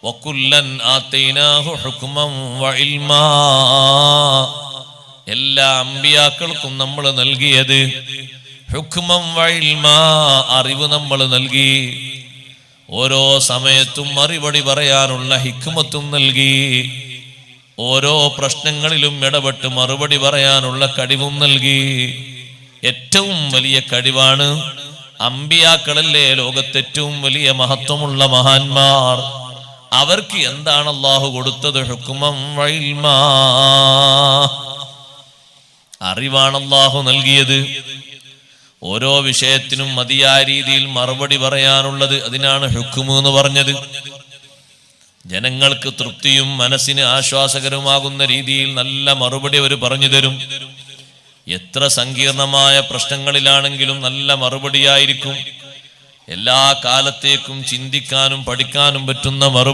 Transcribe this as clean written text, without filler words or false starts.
വകുല്ലൻ ആതൈനാഹു ഹുക്മൻ വഇൽമാ. എല്ലാ അമ്പിയാക്കൾക്കും നമ്മൾ നൽകിയത് ഹുക്മൻ വഇൽമാ, അറിവ് നമ്മൾ നൽകി. ഓരോ സമയത്തും മറുപടി പറയാനുള്ള ഹിക്മത്തും നൽകി. ഓരോ പ്രശ്നങ്ങളിലും ഇടപെട്ട് മറുപടി പറയാനുള്ള കഴിവും നൽകി. ഏറ്റവും വലിയ കഴിവാണ്. അമ്പിയാക്കളല്ലേ ലോകത്തേറ്റവും വലിയ മഹത്വമുള്ള മഹാന്മാർ. അവർക്ക് എന്താണ് അല്ലാഹു കൊടുത്തത്? ഹുക്മൻ വഇൽമാ, അറിവാണ് അല്ലാഹു നൽകിയത്. ഓരോ വിഷയത്തിനും മതിയായ രീതിയിൽ മറുപടി പറയാനുള്ളത്, അതിനാണ് ഹുക്മ് എന്ന് പറഞ്ഞത്. ജനങ്ങൾക്ക് തൃപ്തിയും മനസ്സിന് ആശ്വാസകരമാകുന്ന രീതിയിൽ നല്ല മറുപടി അവർ പറഞ്ഞു തരും. എത്ര സങ്കീർണമായ പ്രശ്നങ്ങളിലാണെങ്കിലും നല്ല മറുപടിയായിരിക്കും. എല്ലാ കാലത്തേക്കും ചിന്തിക്കാനും പഠിക്കാനും പറ്റുന്ന മറുപടി.